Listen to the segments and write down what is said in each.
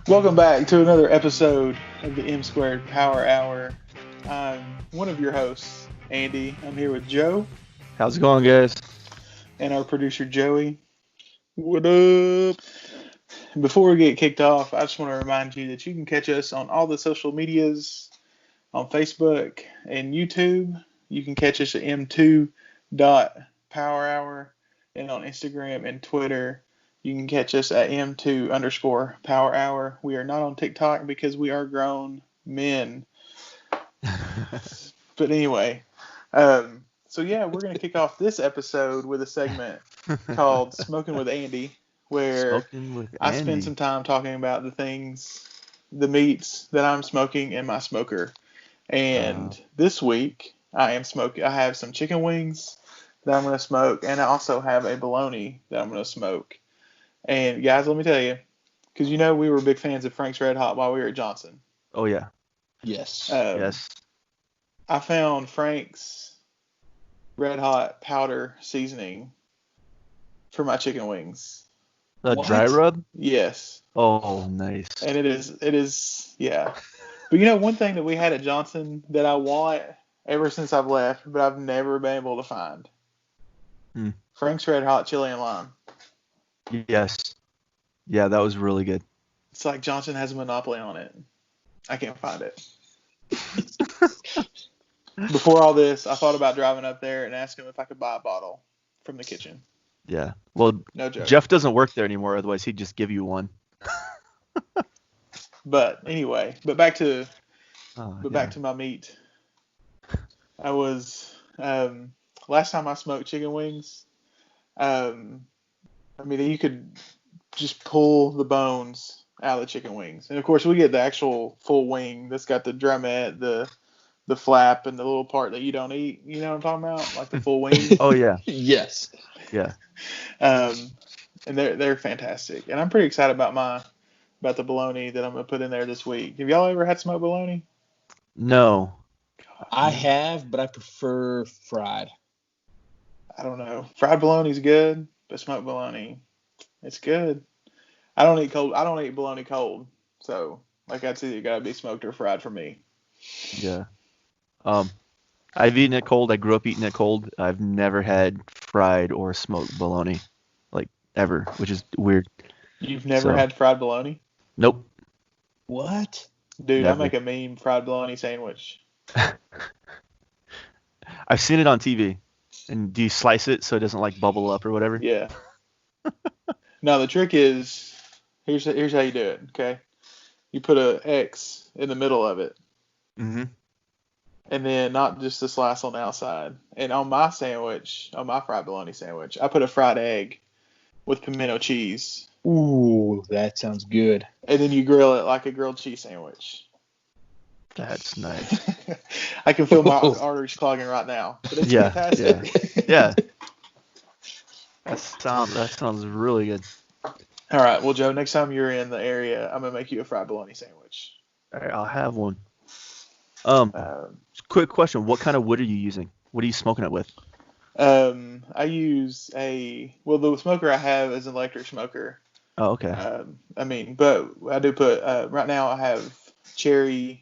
Welcome back to another episode of the M Squared Power Hour. I'm one of your hosts, Andy. I'm here with Joe How's it going, guys? and our producer, Joey. What up? Before we get kicked off, I just want to remind you that you can catch us on all the social medias on Facebook and YouTube. You can catch us at m2.powerhour and on Instagram and Twitter. You can catch us at m2_power hour. We are not on TikTok because we are grown men. But anyway, so yeah, we're going to kick off this episode with a segment called Smoking with Andy, where Smoking with I Andy. spend some time talking about the meats that I'm smoking in my smoker. And this week, I have some chicken wings that I'm going to smoke, and I also have a bologna that I'm going to smoke. And guys, let me tell you, because we were big fans of Frank's Red Hot while we were at Johnson. Oh yeah. Yes. Yes. I found Frank's Red Hot powder seasoning for my chicken wings. The What? dry rub? Yes. Oh, nice. And it is, yeah. But one thing that we had at Johnson that I want ever since I've left, but I've never been able to find. Frank's Red Hot chili and lime. Yes. Yeah, that was really good. It's like Johnson has a monopoly on it. I can't find it. Before all this, I thought about driving up there and asking him if I could buy a bottle from the kitchen. Yeah. Well, No joke. Jeff doesn't work there anymore, otherwise he'd just give you one. But anyway, back to Yeah. my meat. I was last time I smoked chicken wings. You could just pull the bones out of the chicken wings, and of course we get the actual full wing that's got the drumette, the flap, and the little part that you don't eat. You know what I'm talking about, like the full wing. Oh yeah. Yes. Yeah. And they're fantastic, and I'm pretty excited about the bologna that I'm gonna put in there this week. Have y'all ever had smoked bologna? No. I have, but I prefer fried. I don't know. Fried bologna's good, but smoked bologna, it's good. I don't eat bologna cold, so that's either gotta be smoked or fried for me. Yeah. I've eaten it cold. I grew up eating it cold. I've never had fried or smoked bologna, like ever, which is weird. You've never had fried bologna? Nope. What? Dude, Never. I make a mean fried bologna sandwich. I've seen it on TV. And do you slice it so it doesn't like bubble up or whatever? Yeah. Now the trick is, here's how you do it. Okay, you put a X in the middle of it, Mm-hmm. and then not just a slice on the outside. And on my fried bologna sandwich, I put a fried egg with pimento cheese, Ooh, that sounds good. and then you grill it like a grilled cheese sandwich. That's nice. I can feel my arteries clogging right now, but it's Yeah, fantastic. Yeah. That sounds really good. All right, well, Joe, next time you're in the area, I'm gonna make you a fried bologna sandwich. All right, I'll have one. Quick question: what kind of wood are you using? What are you smoking it with? I use the smoker I have is an electric smoker. Oh, okay. But I do put right now I have cherry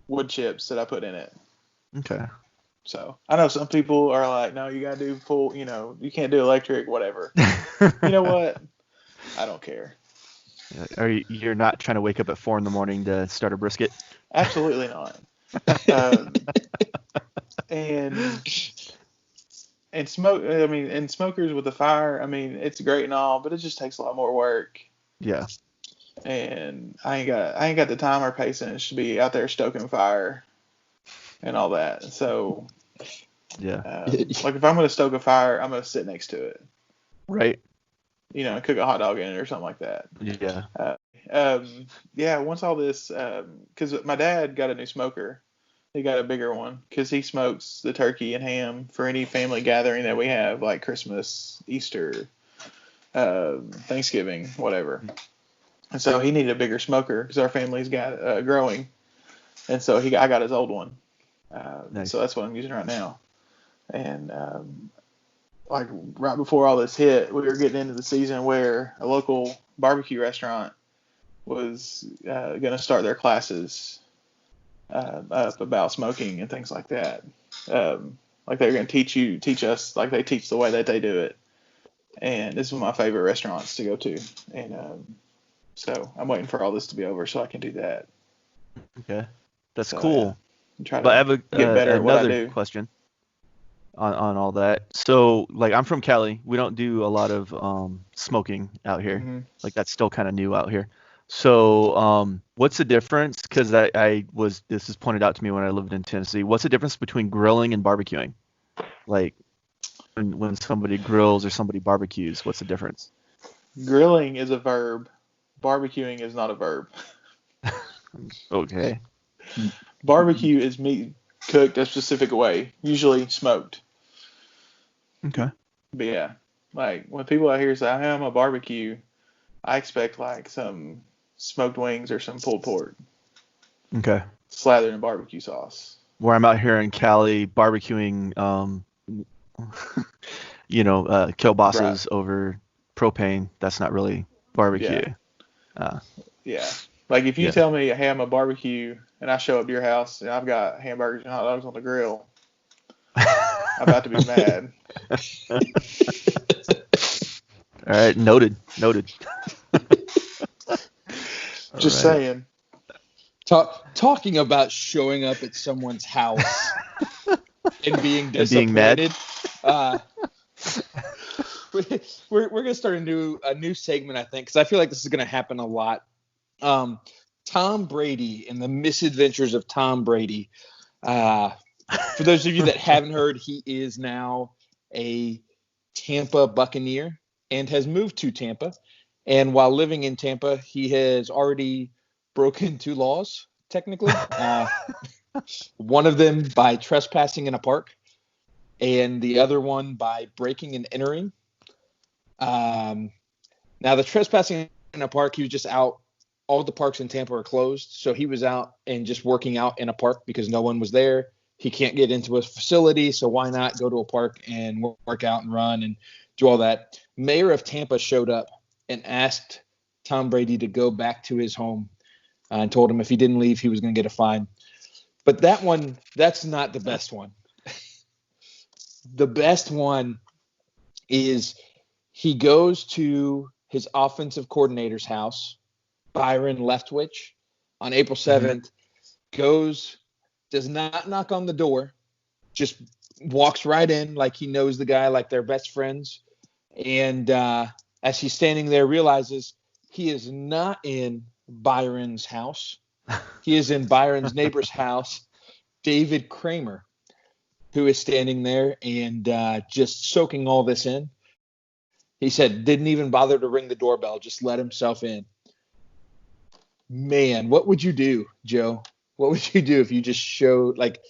wood chips that I put in it. Okay. So I know some people are like, no, you gotta do full, you can't do electric, whatever. You know what? I don't care. You're not trying to wake up at 4 a.m. to start a brisket? Absolutely not. And smokers with a fire, it's great and all, but it just takes a lot more work. Yeah. And I ain't got the time or patience to be out there stoking fire and all that. So Yeah. if I'm gonna stoke a fire, I'm gonna sit next to it, Right. and cook a hot dog in it or something like that. Yeah. Once all this, because my dad got a new smoker. He got a bigger one because he smokes the turkey and ham for any family gathering that we have, like Christmas, Easter, Thanksgiving, whatever. And so he needed a bigger smoker because our family's got growing. And so I got his old one. Nice. So that's what I'm using right now. And right before all this hit, we were getting into the season where a local barbecue restaurant was going to start their classes up about smoking and things like that. Like they're going to teach us like they teach the way that they do it. And this is one of my favorite restaurants to go to. And so I'm waiting for all this to be over so I can do that. Okay, that's So, cool. Try But I to have get better at what I another do. question on all that. So, like, I'm from Cali. We don't do a lot of smoking out here. Mhm. Like, that's still kind of new out here. So, what's the difference? Because this is pointed out to me when I lived in Tennessee. What's the difference between grilling and barbecuing? Like, when somebody grills or somebody barbecues, what's the difference? Grilling is a verb. Barbecuing is not a verb. Okay. Barbecue is meat cooked a specific way, usually smoked. Okay. But yeah, like when people out here say, "Hey, I'm a barbecue," I expect like some smoked wings or some pulled pork Okay. slathered in barbecue sauce. Where I'm out here in Cali barbecuing, kielbasa's Right. over propane. That's not really barbecue. Yeah. Uh, Yeah. Like if you yeah. tell me, "Hey, I'm a barbecue," and I show up to your house and I've got hamburgers and hot dogs on the grill, I'm about to be mad. All right. Noted. Just All right. saying. Talking about showing up at someone's house and being And being mad. disappointed. We're gonna start a new segment, I think, because I feel like this is gonna happen a lot. Tom Brady and the misadventures of Tom Brady. For those of you that haven't heard, he is now a Tampa Buccaneer and has moved to Tampa. And while living in Tampa, he has already broken 2 laws, technically. One of them by trespassing in a park, and the other one by breaking and entering. Now, the trespassing in a park, he was just out. All the parks in Tampa are closed, so he was out and just working out in a park because no one was there. He can't get into a facility, so why not go to a park and work out and run and do all that? Mayor of Tampa showed up and asked Tom Brady to go back to his home and told him if he didn't leave, he was going to get a fine. But that's not the best one. The best one is he goes to his offensive coordinator's house, Byron Leftwich, on April 7th, does not knock on the door, just walks right in like he knows the guy, like they're best friends. And as he's standing there, realizes he is not in Byron's house. He is in Byron's neighbor's house, David Kramer, who is standing there and just soaking all this in. He said, didn't even bother to ring the doorbell, just let himself in. Man, what would you do, Joe? What would you do if you just showed, like,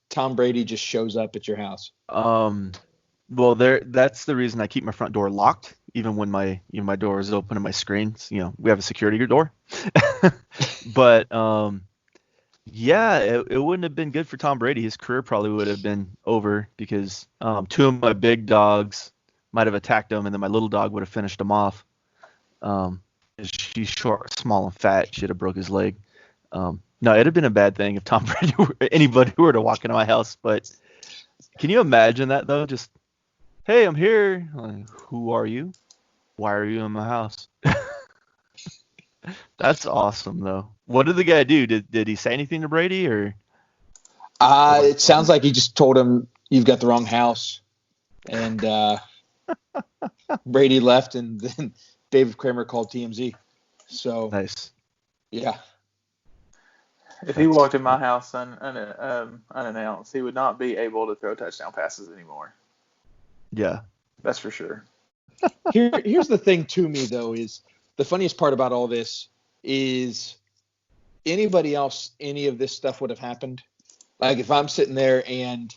Tom Brady just shows up at your house? Well, that's the reason I keep my front door locked, even when my door is open and my screens. We have a security door. But yeah, it wouldn't have been good for Tom Brady. His career probably would have been over because 2 of my big dogs might have attacked him, and then my little dog would have finished him off. She's short, small, and fat. She'd have broke his leg. No, it'd have been a bad thing if Tom Brady or anybody were to walk into my house. But can you imagine that though? Just, hey, I'm here. Like, who are you? Why are you in my house? That's awesome though. What did the guy do? Did he say anything to Brady or? It sounds like he just told him you've got the wrong house, and Brady left, and then David Kramer called TMZ. So Nice. yeah. If he walked in my house unannounced, he would not be able to throw touchdown passes anymore. Yeah. That's for sure. Here's the thing to me, though, is the funniest part about all this is anybody else, any of this stuff would have happened. Like if I'm sitting there and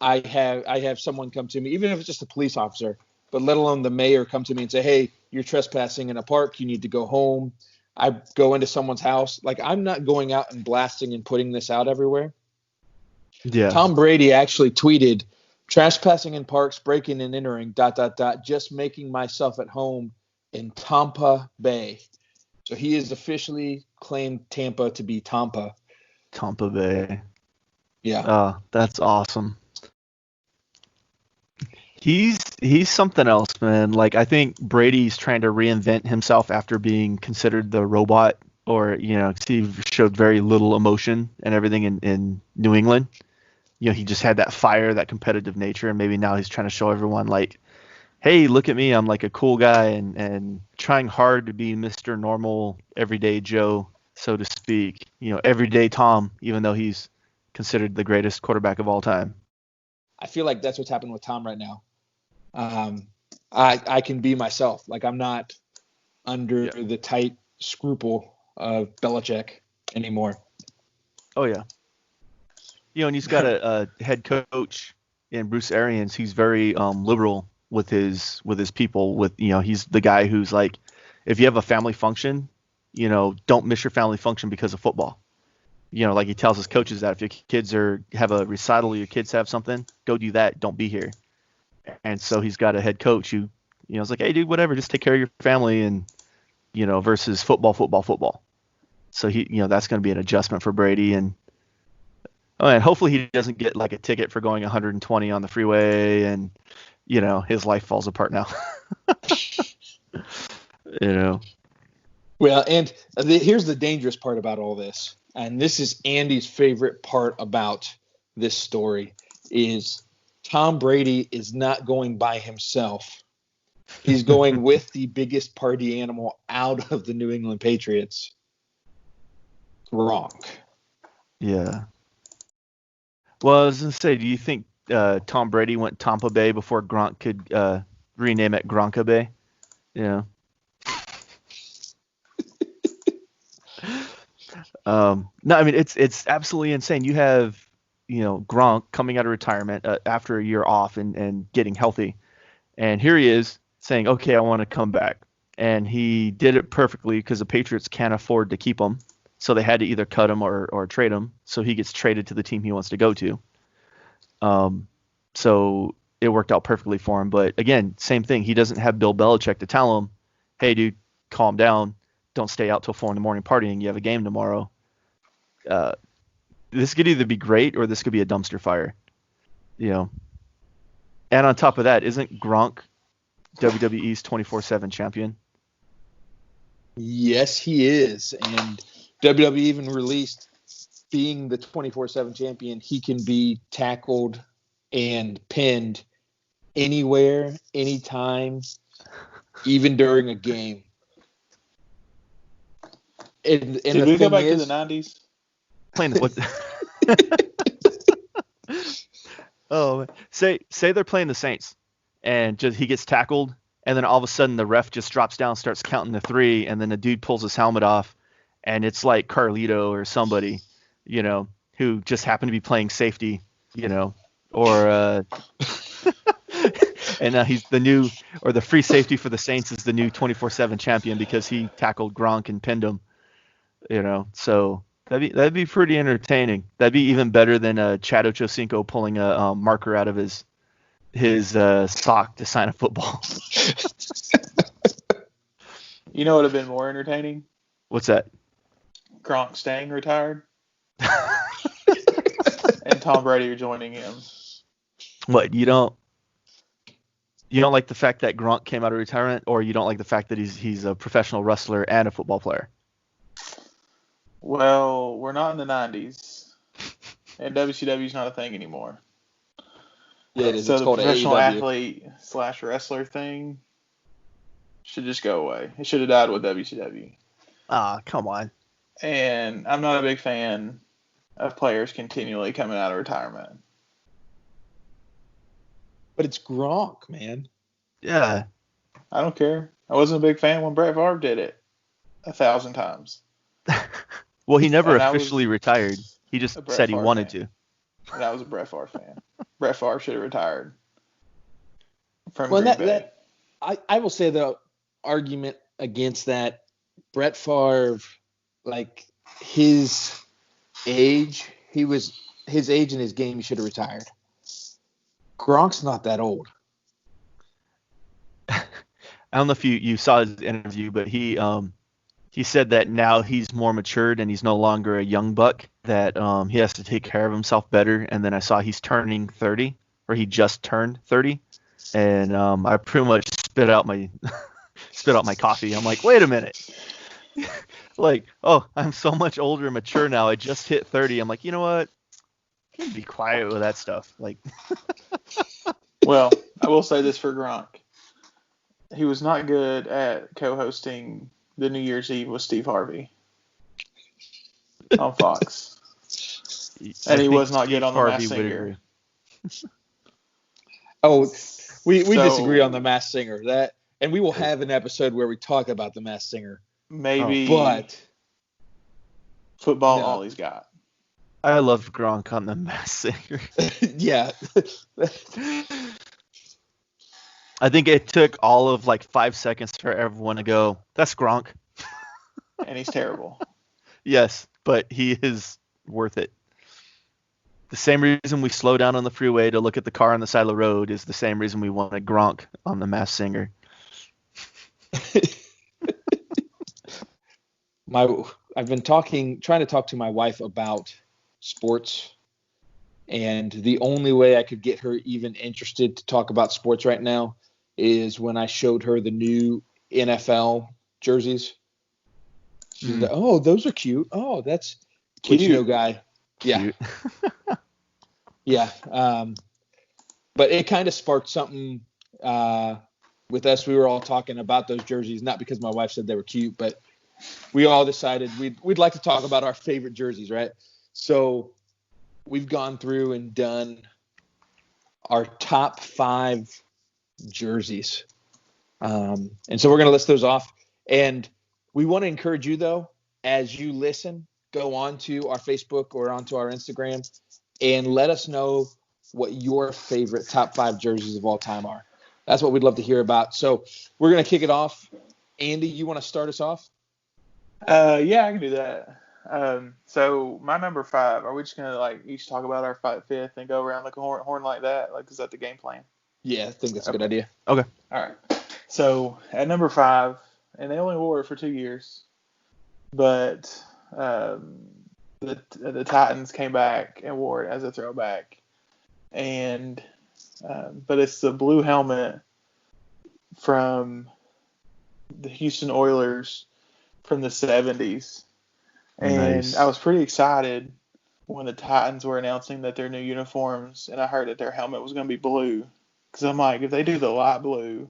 I have someone come to me, even if it's just a police officer, but let alone the mayor come to me and say, hey, you're trespassing in a park. You need to go home. I go into someone's house. Like I'm not going out and blasting and putting this out everywhere. Yeah. Tom Brady actually tweeted, trespassing in parks, breaking and entering, ... just making myself at home in Tampa Bay. So he has officially claimed Tampa to be Tampa. Tampa Bay. Yeah. Oh, that's awesome. He's something else, man. Like, I think Brady's trying to reinvent himself after being considered the robot, or he showed very little emotion and everything in New England. He just had that fire, that competitive nature, and maybe now he's trying to show everyone, like, hey, look at me, I'm like a cool guy, and trying hard to be Mr. Normal, everyday Joe, so to speak. Everyday Tom, even though he's considered the greatest quarterback of all time. I feel like that's what's happened with Tom right now. I can be myself. Like, I'm not under the tight scruple of Belichick anymore. Oh yeah. And he's got a head coach in Bruce Arians. He's very liberal with his people. He's the guy who's like, if you have a family function, don't miss your family function because of football. Like he tells his coaches that if your kids have a recital or your kids have something, go do that. Don't be here. And so he's got a head coach who, is like, hey, dude, whatever, just take care of your family, and, versus football. So that's going to be an adjustment for Brady. And hopefully he doesn't get like a ticket for going 120 on the freeway, and, his life falls apart now. Well, and here's the dangerous part about all this. And this is Andy's favorite part about this story, is Tom Brady is not going by himself. He's going with the biggest party animal out of the New England Patriots, Gronk. Yeah. Well, I was going to say, do you think Tom Brady went Tampa Bay before Gronk could rename it Gronka Bay? Yeah. No, I mean, it's absolutely insane. You have, Gronk coming out of retirement after a year off and getting healthy. And here he is saying, okay, I want to come back. And he did it perfectly because the Patriots can't afford to keep him. So they had to either cut him or trade him. So he gets traded to the team he wants to go to. So it worked out perfectly for him. But again, same thing. He doesn't have Bill Belichick to tell him, hey, dude, calm down. Don't stay out till 4 a.m. partying. You have a game tomorrow. This could either be great or this could be a dumpster fire. And on top of that, isn't Gronk WWE's 24/7 champion? Yes, he is. And WWE even released, being the 24/7 champion, he can be tackled and pinned anywhere, anytime, even during a game. And Did we go back to the 90s? Playing what? Oh, say they're playing the Saints, and just he gets tackled, and then all of a sudden the ref just drops down, starts counting to 3, and then the dude pulls his helmet off, and it's like Carlito or somebody, who just happened to be playing safety, or and now he's the free safety for the Saints is the new 24/7 champion because he tackled Gronk and pinned him, so. That'd be pretty entertaining. That'd be even better than Chad Ochocinco pulling a marker out of his sock to sign a football. You know what would have been more entertaining? What's that? Gronk staying retired and Tom Brady joining him. What, you don't like the fact that Gronk came out of retirement, or you don't like the fact that he's a professional wrestler and a football player? Well, we're not in the 90s, and WCW is not a thing anymore. Yeah, it is. So it's the called professional AEW. athlete/wrestler thing should just go away. It should have died with WCW. Ah, come on. And I'm not a big fan of players continually coming out of retirement. But it's Gronk, man. Yeah. I don't care. I wasn't a big fan when Brett Favre did it 1,000 times. Well, he never officially retired. He just said he Favre wanted fan. to. And I was a Brett Favre fan. Brett Favre should have retired from Well, Green Bay. I will say the argument against that, Brett Favre, like his age and his game, he should have retired. Gronk's not that old. I don't know if you saw his interview, but he he said that now he's more matured and he's no longer a young buck, that he has to take care of himself better. And then I saw he's turning 30, or he just turned 30, and I pretty much spit out my coffee. I'm like, wait a minute. Like, oh, I'm so much older and mature now. I just hit 30. I'm like, you know what? I can be quiet with that stuff. Like, Well, I will say this for Gronk. He was not good at co-hosting the New Year's Eve with Steve Harvey on Fox. And he was not good on The Masked Singer. Oh, we So- disagree on The Masked Singer. And we will have an episode where we talk about The Masked Singer. Maybe But football, No. all he's got. I loved Gronk on The Masked Singer. yeah. I think it took all of like 5 seconds for everyone to go, that's Gronk. And he's terrible. Yes, but he is worth it. The same reason we slow down on the freeway to look at the car on the side of the road is the same reason we wanted Gronk on The Masked Singer. I've been trying to talk to my wife about sports, and the only way I could get her even interested to talk about sports right now is when I showed her the new NFL jerseys. She's like, "Oh, those are cute. Oh, that's Cute. Which no guy." Yeah, Cute. yeah. But it kind of sparked something with us. We were all talking about those jerseys, not because my wife said they were cute, but we all decided we'd like to talk about our favorite jerseys, right? So we've gone through and done our top 5 jerseys. And so we're going to list those off. And we want to encourage you, though, as you listen, go on to our Facebook or onto our Instagram and let us know what your favorite top 5 jerseys of all time are. That's what we'd love to hear about. So we're going to kick it off. Andy, you want to start us off? Yeah, I can do that. So my number 5, are we just gonna like each talk about our fifth and go around like a horn like that? Like, is that the game plan? Yeah, I think that's a good idea. Okay. All right. So at number 5, and they only wore it for 2 years, but the Titans came back and wore it as a throwback, and but it's the blue helmet from the Houston Oilers from the 70s. And Nice. I was pretty excited when the Titans were announcing that their new uniforms, and I heard that their helmet was going to be blue. Because I'm like, if they do the light blue,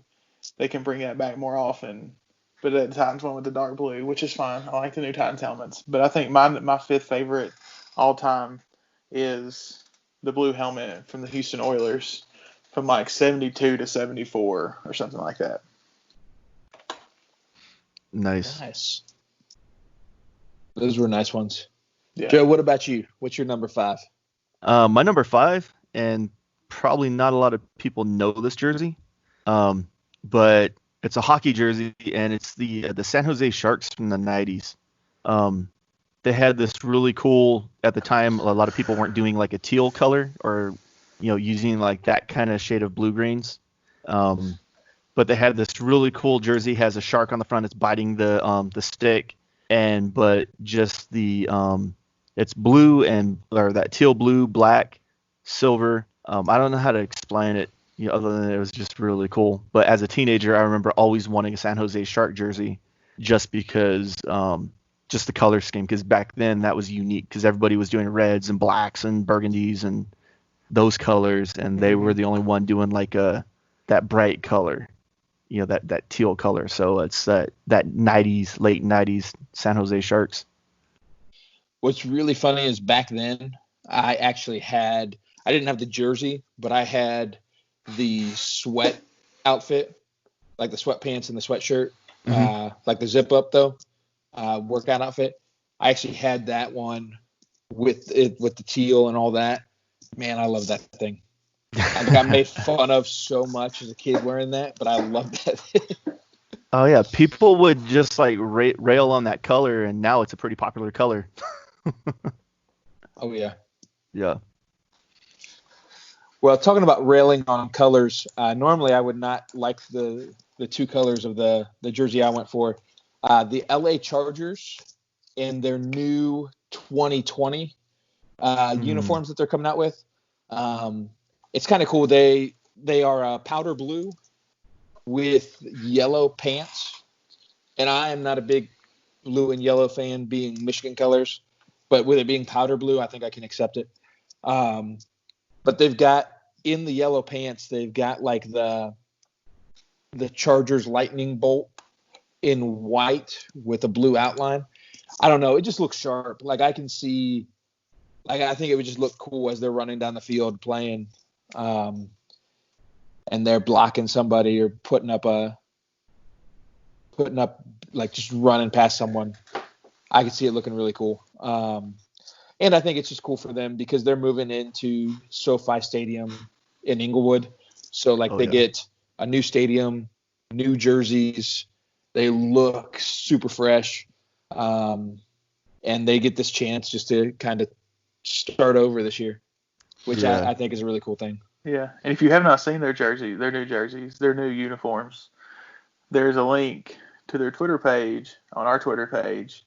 they can bring that back more often. But the Titans went with the dark blue, which is fine. I like the new Titans helmets. But I think my 5th favorite all time is the blue helmet from the Houston Oilers from like 72 to 74 or something like that. Nice. Nice. Those were nice ones. Yeah. Joe, what about you? What's your number 5? My number 5, and probably not a lot of people know this jersey, but it's a hockey jersey, and it's the San Jose Sharks from the 90s. They had this really cool, at the time, a lot of people weren't doing like a teal color or, using like that kind of shade of blue-greens. But they had this really cool jersey, has a shark on the front, it's biting the stick, but just it's blue or that teal blue, black, silver. I don't know how to explain it, other than it was just really cool. But as a teenager, I remember always wanting a San Jose Shark jersey just because, just the color scheme, because back then that was unique because everybody was doing reds and blacks and burgundies and those colors, and they were the only one doing like that bright color, that teal color. So it's that 90s, late 90s San Jose Sharks. What's really funny is back then I didn't have the jersey, but I had the sweat outfit, like the sweatpants and the sweatshirt, like the zip up though, workout outfit. I actually had that one with the teal and all that. Man, I love that thing. I got made fun of so much as a kid wearing that, but I love that thing. Oh yeah, people would just like rail on that color, and now it's a pretty popular color. Oh yeah. Yeah. Well, talking about railing on colors, normally I would not like the 2 colors of the jersey I went for. The LA Chargers in their new 2020 uniforms that they're coming out with. It's kind of cool. They are powder blue with yellow pants, and I am not a big blue and yellow fan, being Michigan colors, but with it being powder blue, I think I can accept it. But they've got in the yellow pants, they've got like the Chargers lightning bolt in white with a blue outline. I don't know. It just looks sharp. Like I can see, like I think it would just look cool as they're running down the field playing, and they're blocking somebody or putting up like just running past someone. I can see it looking really cool. And I think it's just cool for them because they're moving into SoFi Stadium in Inglewood. So like they get a new stadium, new jerseys. They look super fresh. And they get this chance just to kind of start over this year, which I think is a really cool thing. Yeah. And if you have not seen their new jerseys, their new uniforms, there's a link to their Twitter page on our Twitter page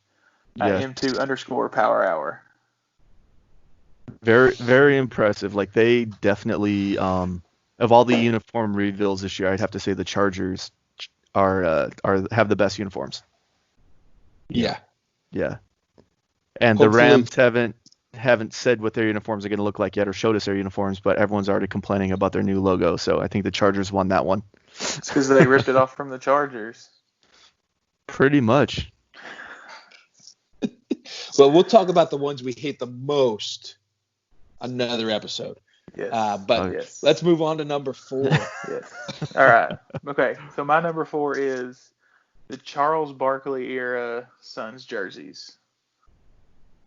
at M2_Power Hour. Very, very impressive. Like they definitely, of all the uniform reveals this year, I'd have to say the Chargers have the best uniforms. Yeah. Yeah. And hopefully, the Rams haven't said what their uniforms are going to look like yet or showed us their uniforms, but everyone's already complaining about their new logo. So I think the Chargers won that one. It's because they ripped it off from the Chargers. Pretty much. Well, we'll talk about the ones we hate the most another episode. Yes. But let's move on to number 4. Yes. All right. Okay. So my number 4 is the Charles Barkley era Suns jerseys.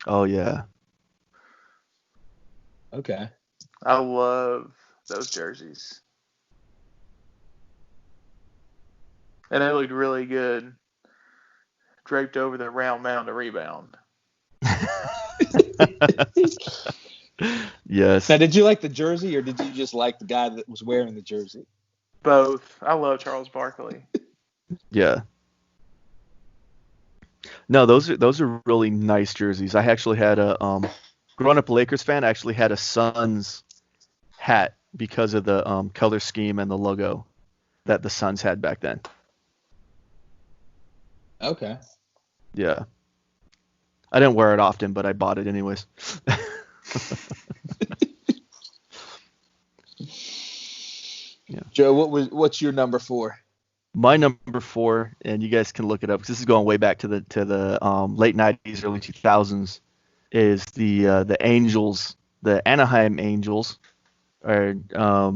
Oh, yeah. Okay. I love those jerseys. And they looked really good draped over the round mound of rebound. Yes. Now, did you like the jersey or did you just like the guy that was wearing the jersey? Both. I love Charles Barkley. Yeah. No, those are really nice jerseys. I actually had growing up a Lakers fan, I actually had a Suns hat because of the color scheme and the logo that the Suns had back then. Okay. Yeah. I didn't wear it often, but I bought it anyways. Yeah. Joe, what's your number 4? My number 4, and you guys can look it up because this is going way back to the late 90s, early 2000s, is the Angels, the Anaheim Angels. Or I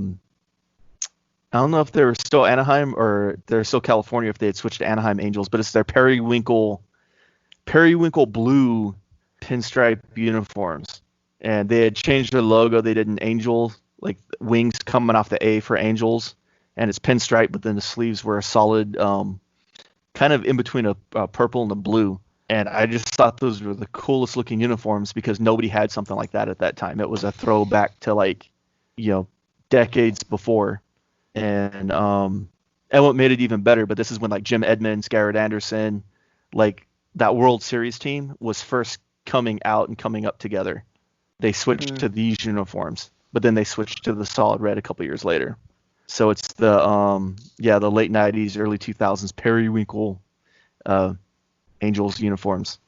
don't know if they're still Anaheim or they're still California if they had switched to Anaheim Angels, but it's their periwinkle blue pinstripe uniforms. And they had changed their logo. They did an angel, like wings coming off the A for Angels, and it's pinstripe, but then the sleeves were a solid, kind of in between a purple and a blue. And I just thought those were the coolest looking uniforms because nobody had something like that at that time. It was a throwback to decades before. And what made it even better, but this is when like Jim Edmonds, Garrett Anderson, like that World Series team was first coming out and coming up together. They switched to these uniforms, but then they switched to the solid red a couple years later. So it's the late 90s, early 2000s periwinkle Angels uniforms.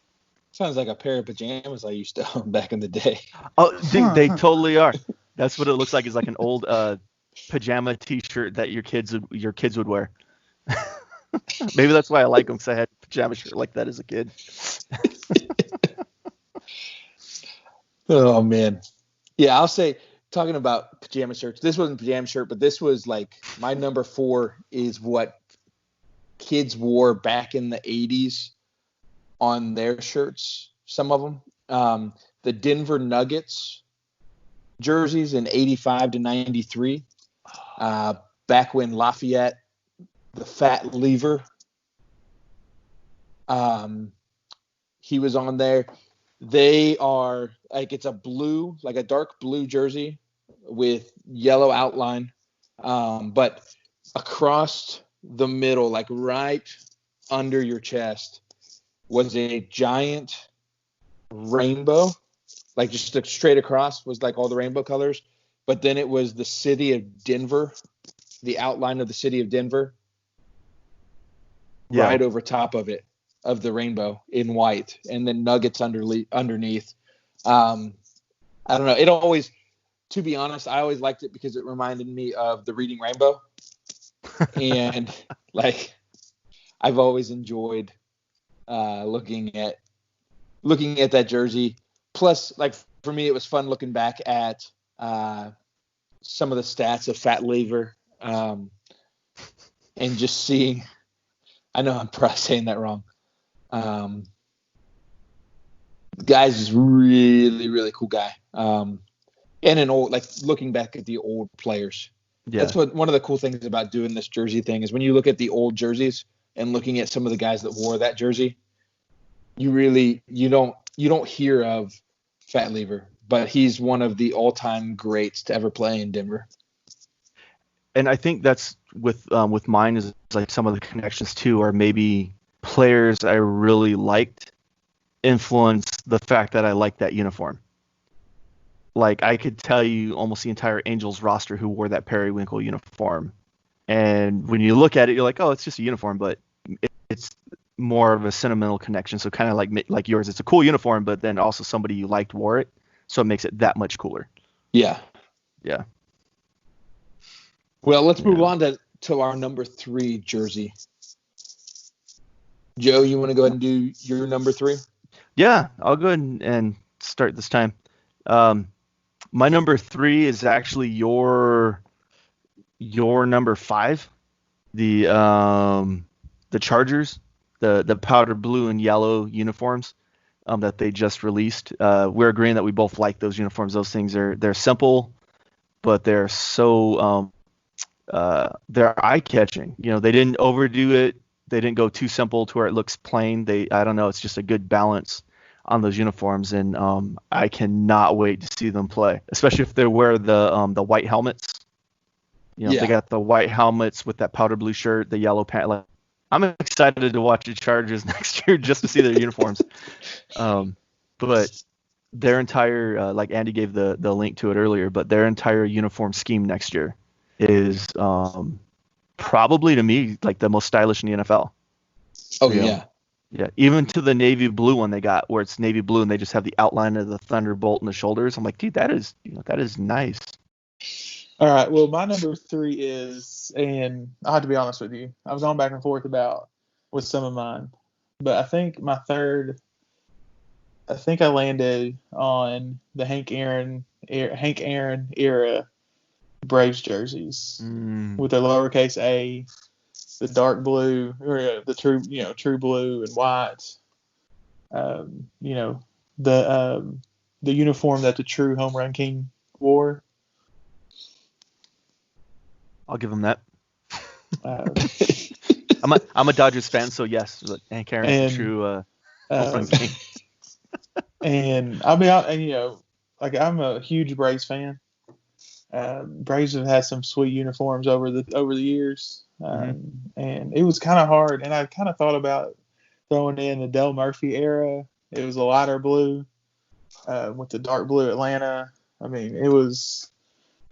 Sounds like a pair of pajamas I used to own back in the day. Oh, they totally are. That's what it looks like. It's like an old pajama T-shirt that your kids would wear. Maybe that's why I like them, because I had a pajama shirt like that as a kid. Oh man, yeah. I'll say, talking about pajama shirts. This wasn't a pajama shirt, but this was like my number 4 is what kids wore back in the 80s on their shirts. Some of them, the Denver Nuggets jerseys in 85 to 93. Back when Lafayette, the fat lever, he was on there. They are like, it's a blue, like a dark blue jersey with yellow outline, but across the middle, like right under your chest was a giant rainbow, like just straight across was like all the rainbow colors. But then it was the city of Denver, the outline of the city of Denver, right over top of it, of the rainbow in white, and then nuggets underneath. I don't know. It always, to be honest, I always liked it because it reminded me of the Reading Rainbow. And like, I've always enjoyed looking at that jersey. Plus, like, for me, it was fun looking back at some of the stats of Fat Lever and just seeing. I know I'm probably saying that wrong. The guy's just really, really cool guy. And an old, like, looking back at the old players. Yeah. That's one of the cool things about doing this jersey thing is when you look at the old jerseys and looking at some of the guys that wore that jersey, you don't hear of Fat Lever, but he's one of the all-time greats to ever play in Denver. And I think that's with mine is like some of the connections too, or maybe players I really liked influenced the fact that I liked that uniform. Like, I could tell you almost the entire Angels roster who wore that periwinkle uniform. And when you look at it, you're like, oh, it's just a uniform, but it's more of a sentimental connection. So kind of like yours, it's a cool uniform, but then also somebody you liked wore it. So it makes it that much cooler. Yeah. Yeah. Well, let's move on to our number 3 jersey. Joe, you want to go ahead and do your number 3? Yeah, I'll go ahead and start this time. My number 3 is actually your number 5. The Chargers, the powder blue and yellow uniforms that they just released. We're agreeing that we both like those uniforms. Those things they're simple, but they're so they're eye-catching. You know, they didn't overdo it. They didn't go too simple to where it looks plain. I don't know. It's just a good balance on those uniforms, and I cannot wait to see them play, especially if they wear the white helmets. You know, They got the white helmets with that powder blue shirt, the yellow pant. Like, I'm excited to watch the Chargers next year just to see their uniforms. But their entire, like Andy gave the link to it earlier, but their entire uniform scheme next year is probably, to me, like the most stylish in the NFL. Oh, yeah. Yeah, even to the navy blue one they got, where it's navy blue and they just have the outline of the thunderbolt in the shoulders. I'm like, dude, that is nice. All right, well, my number 3 is, and I have to be honest with you, I was going back and forth with some of mine, but I think my third, I landed on the Hank Aaron era Braves jerseys with their lowercase a, the dark blue, or the true blue and white. The uniform that the true home run king wore. I'll give him that. I'm a Dodgers fan, so yes, Hank Aaron's a true home run king. And I'll be out, and like, I'm a huge Braves fan. Braves have had some sweet uniforms over the years, and it was kind of hard. And I kind of thought about throwing in the Dale Murphy era. It was a lighter blue with the dark blue Atlanta. I mean,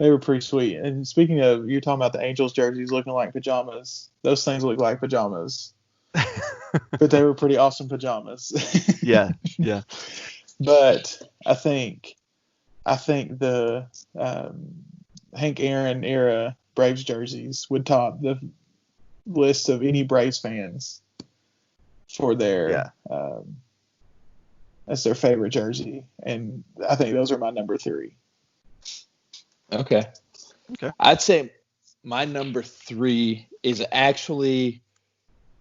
they were pretty sweet. And speaking of, you're talking about the Angels jerseys looking like pajamas. Those things look like pajamas, but they were pretty awesome pajamas. Yeah. But I think the Hank Aaron era Braves jerseys would top the list of any Braves fans for their that's their favorite jersey, and I think those are my number 3. Okay. I'd say my number 3 is actually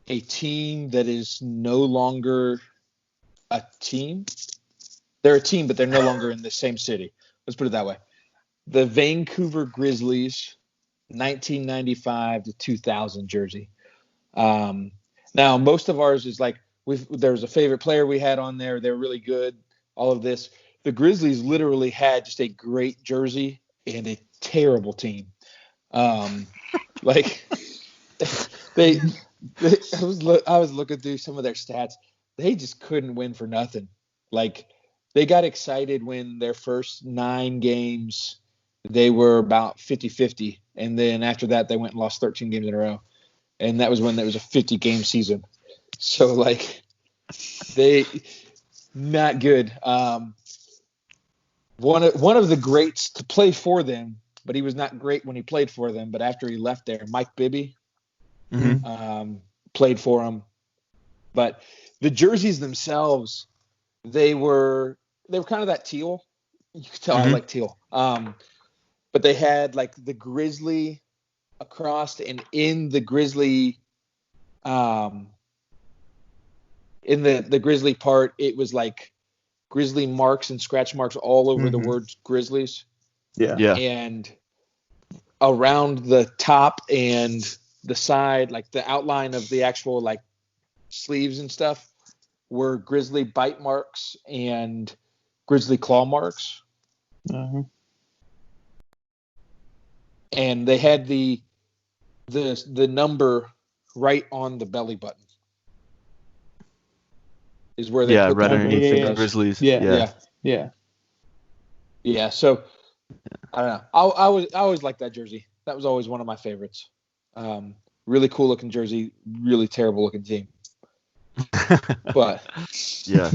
a team that is no longer a team. They're a team, but they're no longer in the same city. Let's put it that way. The Vancouver Grizzlies, 1995 to 2000 jersey. Now, most of ours is like, there was a favorite player we had on there. They're really good, all of this. The Grizzlies literally had just a great jersey and a terrible team. Like, I was looking through some of their stats. They just couldn't win for nothing. Like they got excited when their first 9 games they were about 50-50, and then after that they went and lost 13 games in a row, and that was when there was a 50-game season. So like they not good. One of the greats to play for them, but he was not great when he played for them. But after he left there, Mike Bibby played for him. But the jerseys themselves, they were kind of that teal. You could tell I like teal. But they had like the grizzly across, and in the grizzly, in the grizzly part, it was like grizzly marks and scratch marks all over the word Grizzlies. Yeah. And around the top and the side, like the outline of the actual like sleeves and stuff, were grizzly bite marks and grizzly claw marks. And they had the number right on the belly button. Is where they put right the underneath the yeah. Grizzlies. Yeah. So I don't know. I always liked that jersey. That was always one of my favorites. Really cool looking jersey. Really terrible looking team. But Yeah.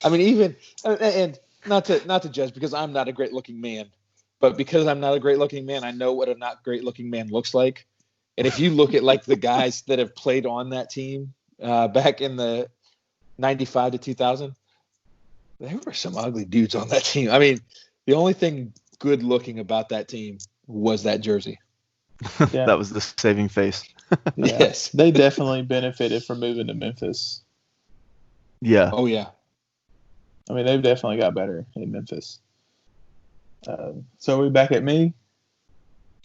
I mean, even and not to judge because I'm not a great looking man, but because I'm not a great looking man, I know what a not great looking man looks like. And if you look at like the guys that have played on that team back in the 95 to 2000, there were some ugly dudes on that team. I mean, the only thing good looking about that team was that jersey. Yeah. That was the saving face. Yeah. Yes. They definitely benefited from moving to Memphis. Yeah. Oh yeah. I mean, they've definitely got better in Memphis. So are we back at me?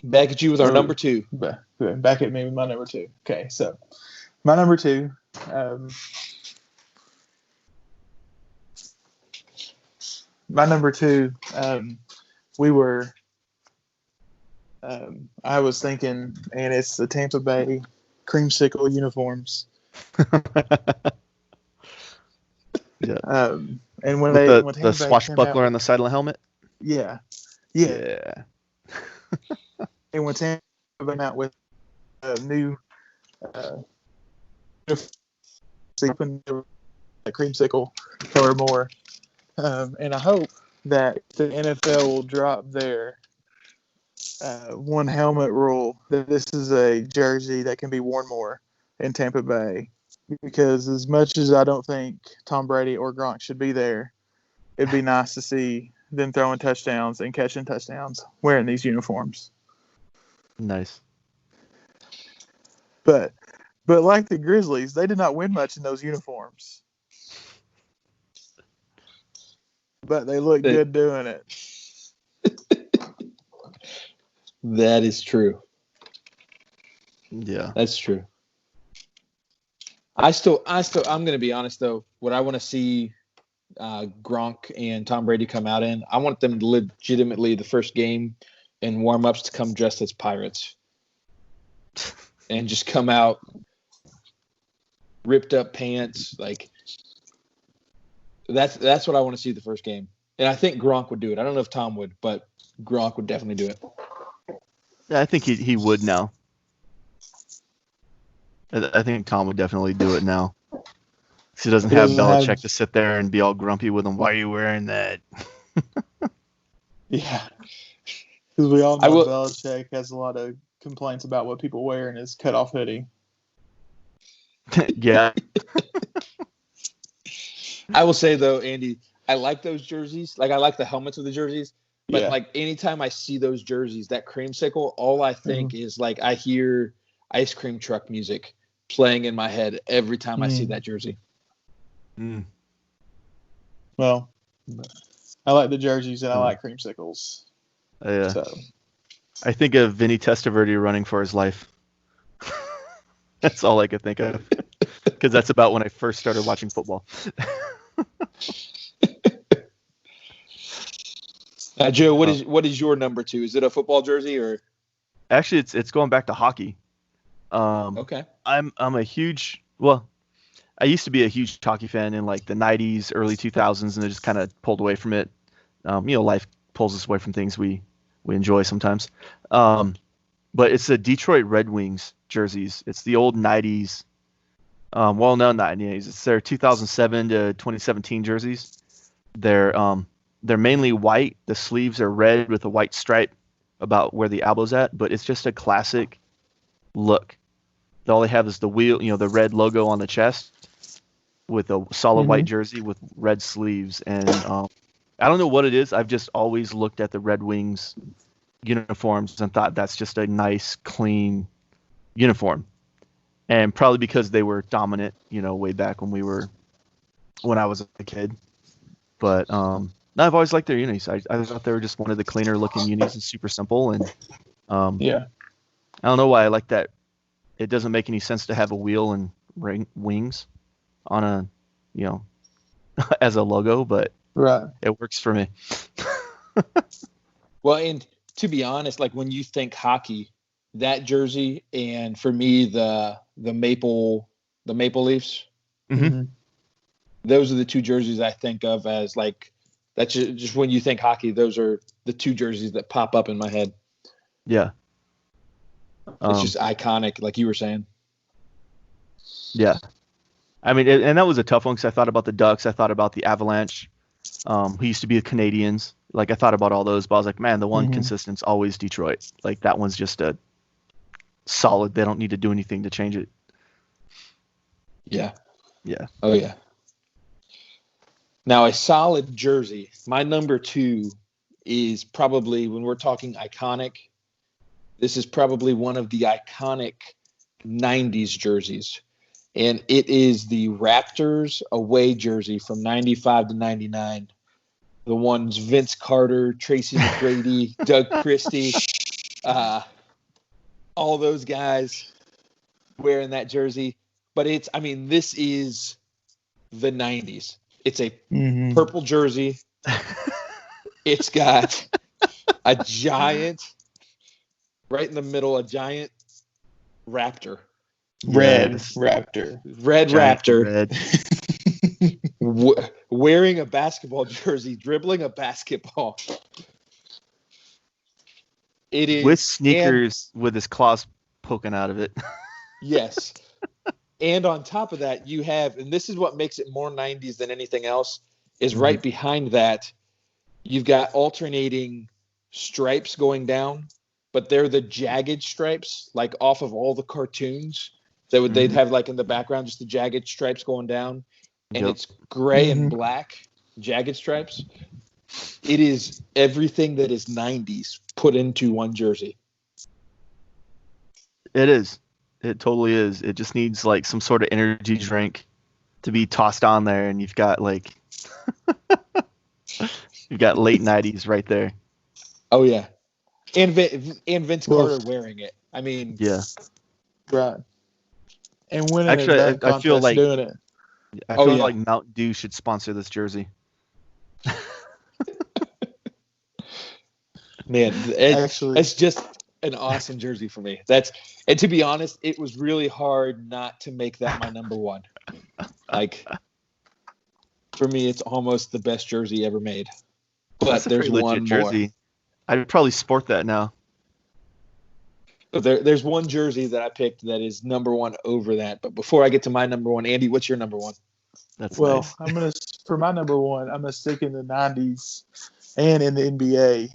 Back at you with our number 2. Back at me with my number 2. Okay, so my number 2. My number 2. We were. I was thinking, and it's the Tampa Bay creamsicle uniforms. Yeah. And when With when the swashbuckler on the side of the helmet. Yeah. Yeah. And when Tampa came out with a new creamsicle color more, and I hope that the NFL will drop their one helmet rule, that this is a jersey that can be worn more in Tampa Bay. Because as much as I don't think Tom Brady or Gronk should be there, it'd be nice to see them throwing touchdowns and catching touchdowns wearing these uniforms. Nice. But like the Grizzlies, they did not win much in those uniforms. But they look good doing it. That is true. Yeah. That's true. I'm going to be honest though. What I want to see Gronk and Tom Brady come out in, I want them to legitimately the first game and warm-ups to come dressed as pirates and just come out ripped up pants. Like that's what I want to see the first game. And I think Gronk would do it. I don't know if Tom would, but Gronk would definitely do it. Yeah, I think he would now. I think Tom would definitely do it now. He doesn't have Belichick to sit there and be all grumpy with him. Why are you wearing that? Yeah. Because we all know Belichick has a lot of complaints about what people wear in his cutoff hoodie. Yeah. I will say, though, Andy, I like those jerseys. Like, I like the helmets of the jerseys. But, like, anytime I see those jerseys, that creamsicle, all I think is, like, I hear ice cream truck music playing in my head every time I see that jersey. Mm. Well, I like the jerseys and I like creamsicles. Yeah. So. I think of Vinny Testaverde running for his life. That's all I could think of. Because that's about when I first started watching football. Joe, what is your number 2? Is it a football jersey or? Actually, it's going back to hockey. Okay. I'm a huge well, I used to be a huge hockey fan in like the 90s, early 2000s, and I just kind of pulled away from it. Life pulls us away from things we enjoy sometimes. Um, but it's the Detroit Red Wings jerseys. It's the old 90s. Well, no, not 90s. It's their 2007 to 2017 jerseys. They're mainly white. The sleeves are red with a white stripe about where the elbow's at, but it's just a classic look. All they have is the wheel, the red logo on the chest with a solid white jersey with red sleeves. And I don't know what it is. I've just always looked at the Red Wings uniforms and thought that's just a nice, clean uniform. And probably because they were dominant, way back when I was a kid. But no, I've always liked their unis. I thought they were just one of the cleaner looking unis and super simple. And Yeah. I don't know why I like that. It doesn't make any sense to have a wheel and wings on a, as a logo, but Right. it works for me. Well, and to be honest, like when you think hockey, that jersey and for me the Maple Leafs, Mhm. those are the two jerseys I think of as like that's just when you think hockey, those are the two jerseys that pop up in my head. Yeah. It's just iconic, like you were saying. Yeah. I mean, and that was a tough one because I thought about the Ducks. I thought about the Avalanche, who used to be the Canadians. Like, I thought about all those, but I was like, man, the one consistent's always Detroit. Like, that one's just a solid. They don't need to do anything to change it. Yeah. Yeah. Oh, yeah. Now, a solid jersey, my number 2 is probably, when we're talking iconic, this is probably one of the iconic 90s jerseys. And it is the Raptors away jersey from 95 to 99. The ones Vince Carter, Tracy McGrady, Doug Christie, all those guys wearing that jersey. But this is the 90s. It's a purple jersey. It's got a giant, right in the middle, a giant raptor. Red Yes. Raptor. Red Giant raptor. red. Wearing a basketball jersey, dribbling a basketball. It is. With sneakers with his claws poking out of it. Yes. And on top of that, you have, and this is what makes it more 90s than anything else, is right behind that, you've got alternating stripes going down, but they're the jagged stripes, like off of all the cartoons. They'd have like in the background just the jagged stripes going down, and it's gray and black jagged stripes. It is everything that is 90s put into one jersey. It is. It totally is. It just needs like some sort of energy drink to be tossed on there, and you've got like you've got late 90s right there. Oh yeah, and Vince Carter wearing it. I mean, yeah, right. And winning actually, a dunk I feel contest like doing it. I feel like Mountain Dew should sponsor this jersey. Man, it's just an awesome jersey for me. And to be honest, it was really hard not to make that my number 1. Like, for me, it's almost the best jersey ever made. But there's one more. Jersey. I'd probably sport that now. But there's one jersey that I picked that is number 1 over that. But before I get to my number 1, Andy, what's your number 1? That's nice. Well, for my number 1, I'm gonna stick in the 90s and in the NBA,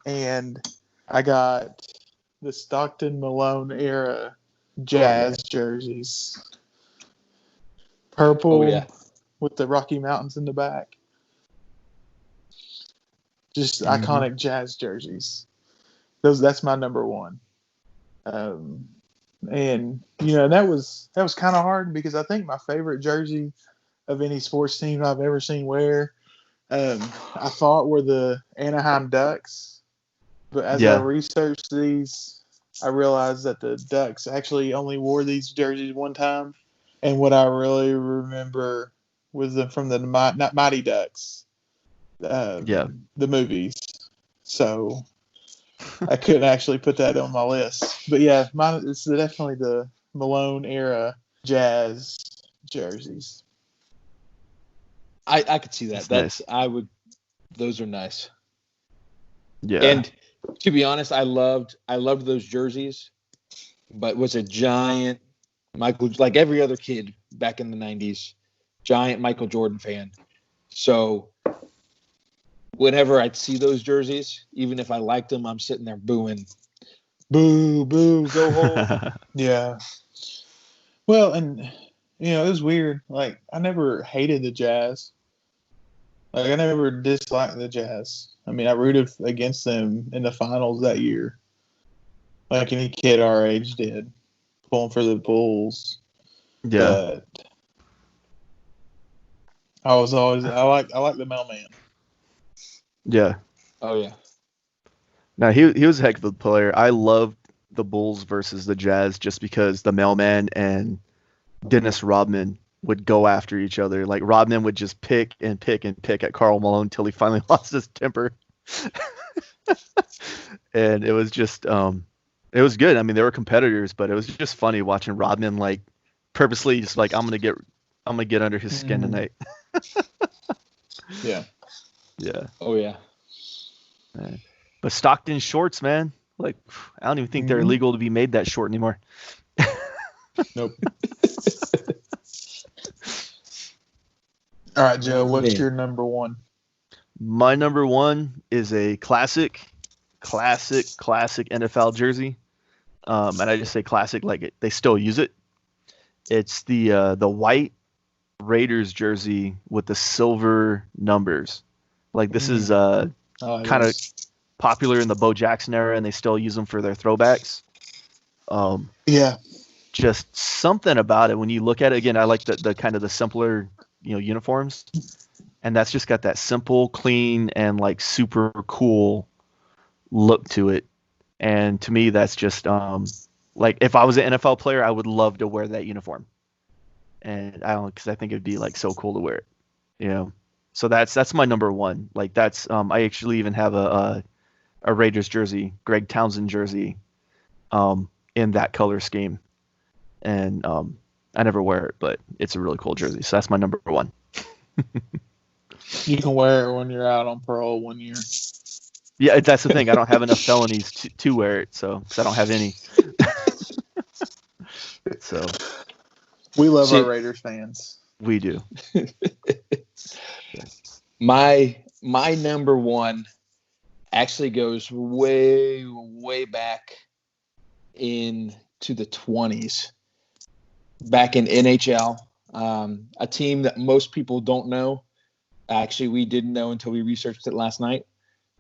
and I got the Stockton Malone era Jazz jerseys, purple with the Rocky Mountains in the back. Just iconic Jazz jerseys. That's my number 1. And that was kind of hard because I think my favorite jersey of any sports team I've ever seen wear, I thought were the Anaheim Ducks. But as I researched these, I realized that the Ducks actually only wore these jerseys one time. And what I really remember was from the Mighty Ducks, the movies. So I couldn't actually put that on my list. But yeah, it's definitely the Malone era Jazz jerseys. I could see that. That's nice. Those are nice. Yeah. And to be honest, I loved those jerseys, but was a giant Michael, like every other kid back in the 90s, giant Michael Jordan fan. So whenever I'd see those jerseys, even if I liked them, I'm sitting there booing, boo, boo, go home. Yeah. Well, and it was weird. Like, I never hated the Jazz. Like, I never disliked the Jazz. I mean, I rooted against them in the finals that year, like any kid our age did, pulling for the Bulls. Yeah. But I like the mailman. Yeah. Oh yeah. Now he was a heck of a player. I loved the Bulls versus the Jazz just because the mailman and Dennis Rodman would go after each other. Like, Rodman would just pick and pick and pick at Karl Malone until he finally lost his temper. And it was just it was good. I mean, they were competitors, but it was just funny watching Rodman like purposely just like I'm gonna get under his skin tonight. Yeah. Yeah. Oh yeah. But Stockton shorts, man. Like, I don't even think they're illegal to be made that short anymore. Nope. All right, Joe, what's your number one? My number one is a classic NFL jersey. And I just say classic like they still use it. It's the white Raiders jersey with the silver numbers. Like, this is kind of popular in the Bo Jackson era, and they still use them for their throwbacks. Yeah. Just something about it when you look at it. Again, I like the kind of the simpler uniforms, and that's just got that simple, clean, and like super cool look to it. And to me, that's just like, if I was an NFL player, I would love to wear that uniform. And because I think it'd be like so cool to wear it. So that's my number one. Like, that's I actually even have a Raiders jersey, Greg Townsend jersey, in that color scheme. And I never wear it, but it's a really cool jersey. So that's my number one. You can wear it when you're out on parole 1 year. Yeah, that's the thing. I don't have enough felonies to wear it, because I don't have any. So we love our Raiders fans. We do. My number one actually goes way, way back into the 20s. Back in NHL, a team that most people don't know. Actually, we didn't know until we researched it last night.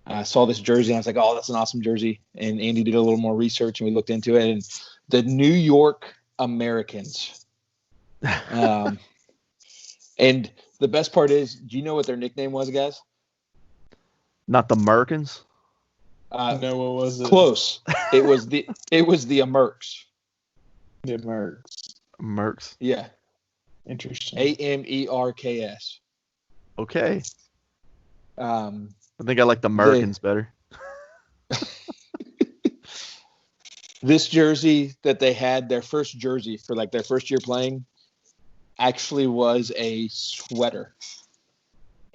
I saw this jersey and I was like, oh, that's an awesome jersey. And Andy did a little more research and we looked into it. And the New York Americans. And the best part is, do you know what their nickname was, guys? Not the Merkins? No, what was it? Close. It was the Amerks. The Amerks. Merks. Yeah. Interesting. Amerks. Okay. I think I like the Merkins better. This jersey that they had, their first jersey for like their first year playing, actually was a sweater.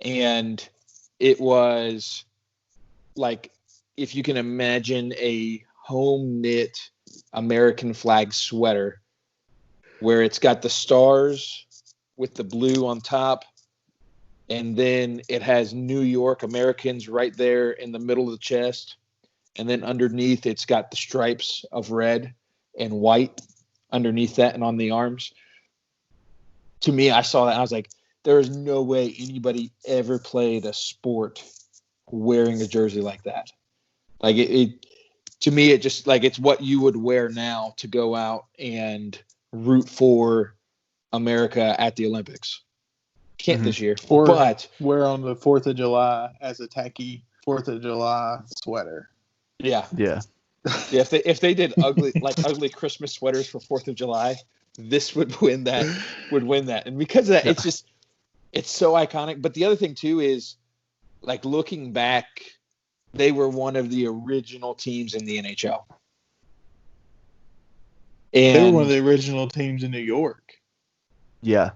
And it was like, if you can imagine a home knit American flag sweater where it's got the stars with the blue on top, and then it has New York Americans right there in the middle of the chest, and then underneath it's got the stripes of red and white underneath that and on the arms. To me, I saw that and I was like, there is no way anybody ever played a sport wearing a jersey like that. Like, it to me, it just like, it's what you would wear now to go out and root for America at the Olympics. Can't this year, but wear on the 4th of July as a tacky 4th of July sweater. Yeah. If they did ugly Christmas sweaters for 4th of July, this would win that. And because of that, it's so iconic. But the other thing too is, like, looking back, they were one of the original teams in the NHL. They were one of And the original teams in New York. Yeah.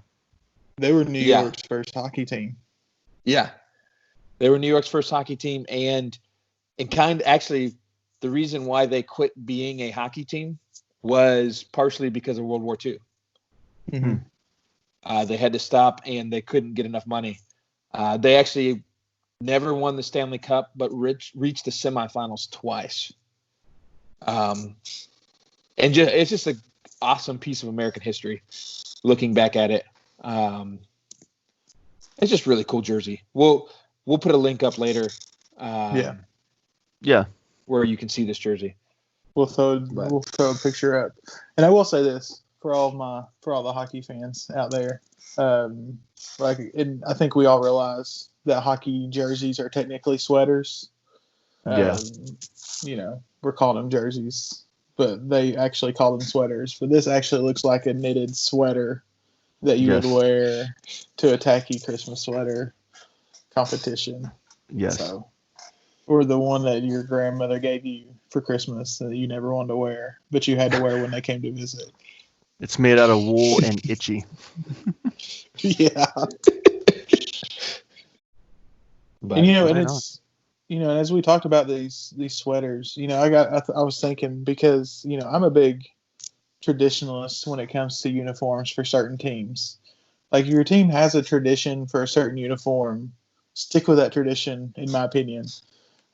They were New Yeah. York's first hockey team. yeah, they were New York's first hockey team, and actually the reason why they quit being a hockey team was partially because of World War II. Mm-hmm. They had to stop, and they couldn't get enough money. They actually never won the Stanley Cup, but reached the semifinals twice. And it's just an awesome piece of American history. Looking back at it, it's just really cool jersey. We'll put a link up later. Yeah. Where you can see this jersey. We'll throw a picture up. And I will say this for all the hockey fans out there. I think we all realize that hockey jerseys are technically sweaters. Yeah. We're calling them jerseys, but they actually call them sweaters. But this actually looks like a knitted sweater that you would wear to a tacky Christmas sweater competition. Yes. So, or the one that your grandmother gave you for Christmas that you never wanted to wear, but you had to wear when they came to visit. It's made out of wool and itchy. Yeah. But, and as we talked about these sweaters, I was thinking because, I'm a big traditionalist when it comes to uniforms for certain teams. Like, your team has a tradition for a certain uniform, stick with that tradition, in my opinion.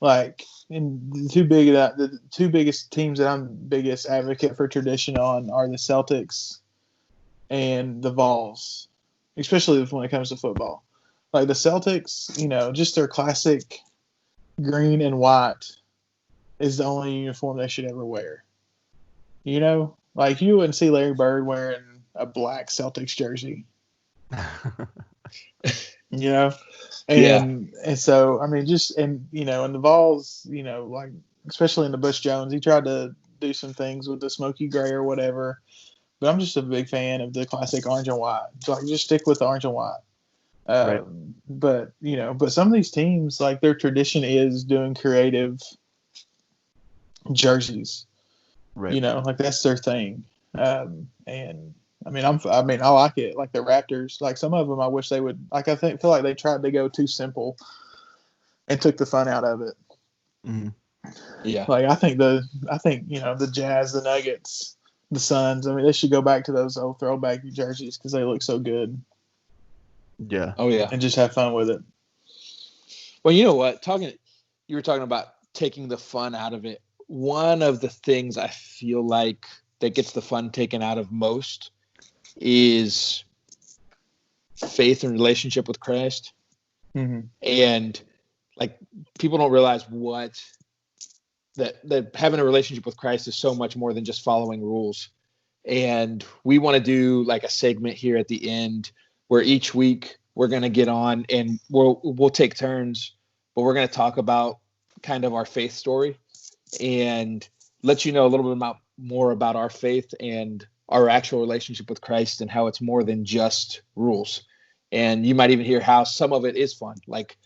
Like, in the two biggest teams that I'm biggest advocate for tradition on are the Celtics and the Vols, especially when it comes to football. Like, the Celtics, just their classic green and white is the only uniform they should ever wear. Like, you wouldn't see Larry Bird wearing a black Celtics jersey. And so, I mean, and the Vols, like, especially in the Butch Jones, he tried to do some things with the smoky gray or whatever. But I'm just a big fan of the classic orange and white. So, like, just stick with the orange and white. Right. But some of these teams, like, their tradition is doing creative jerseys. Right. Like, that's their thing. And I like it. Like the Raptors, like some of them, I wish they would. Like, feel like they tried to go too simple and took the fun out of it. Mm-hmm. Yeah. Like, I think the Jazz, the Nuggets, the Suns. I mean, they should go back to those old throwback jerseys because they look so good. Yeah. Oh yeah. And just have fun with it. Well, you know what? You were talking about taking the fun out of it. One of the things I feel like that gets the fun taken out of most is faith and relationship with Christ. Mm-hmm. And, like, people don't realize that having a relationship with Christ is so much more than just following rules. And we want to do like a segment here at the end where each week we're going to get on and we'll take turns, but we're going to talk about kind of our faith story and let you know a little bit more about our faith and our actual relationship with Christ and how it's more than just rules. And you might even hear how some of it is fun. Like,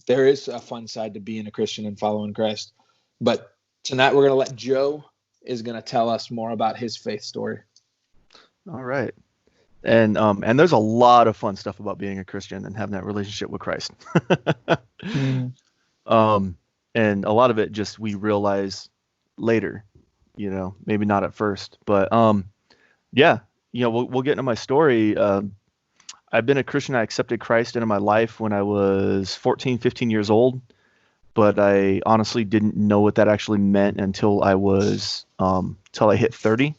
there is a fun side to being a Christian and following Christ. But tonight we're going to let Joe is going to tell us more about his faith story. All right. And there's a lot of fun stuff about being a Christian and having that relationship with Christ. Mm-hmm. And a lot of it just we realize later, maybe not at first, but yeah, we'll get into my story. I've been a Christian. I accepted Christ into my life when I was 14, 15 years old, but I honestly didn't know what that actually meant until I hit 30.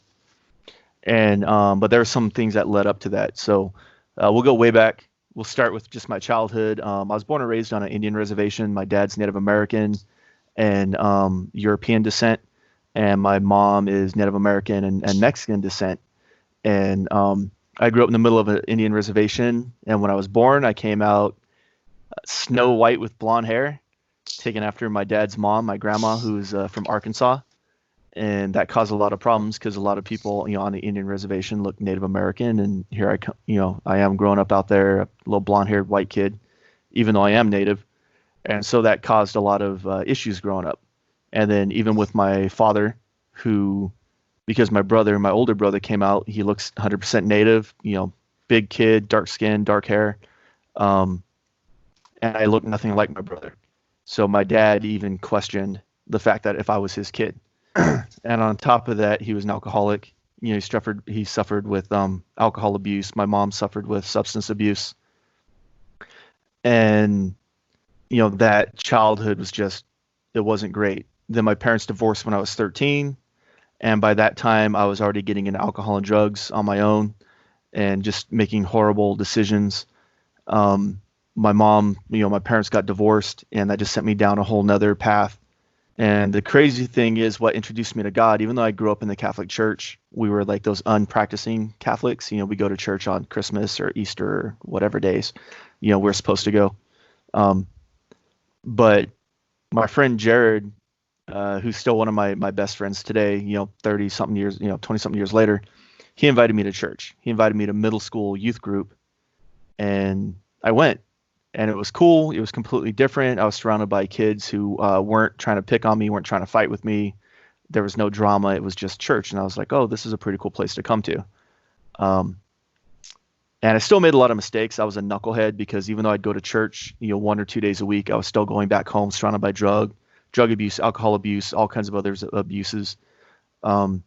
And but there were some things that led up to that. So we'll go way back. We'll start with just my childhood. I was born and raised on an Indian reservation. My dad's Native American and European descent, and my mom is Native American and Mexican descent. And I grew up in the middle of an Indian reservation, and when I was born, I came out snow white with blonde hair, taken after my dad's mom, my grandma, who's from Arkansas. And that caused a lot of problems because a lot of people, on the Indian reservation look Native American. And here I am growing up out there, a little blonde-haired white kid, even though I am Native. And so that caused a lot of issues growing up. And then even with my father, who because my older brother came out. He looks 100% native, big kid, dark skin, dark hair. And I look nothing like my brother. So my dad even questioned the fact that if I was his kid. And on top of that, he was an alcoholic. He suffered with alcohol abuse. My mom suffered with substance abuse. And, that childhood was it wasn't great. Then my parents divorced when I was 13. And by that time, I was already getting into alcohol and drugs on my own and just making horrible decisions. My mom, my parents got divorced, and that just sent me down a whole nother path. And the crazy thing is what introduced me to God. Even though I grew up in the Catholic Church, we were like those unpracticing Catholics. We go to church on Christmas or Easter or whatever days, we're supposed to go. But my friend Jared, who's still one of my best friends today, 30-something years, 20-something years later, he invited me to church. He invited me to middle school youth group, and I went. And it was cool. It was completely different. I was surrounded by kids who weren't trying to pick on me, weren't trying to fight with me. There was no drama. It was just church. And I was like, oh, this is a pretty cool place to come to. And I still made a lot of mistakes. I was a knucklehead because even though I'd go to church, 1 or 2 days a week, I was still going back home surrounded by drug abuse, alcohol abuse, all kinds of other abuses. And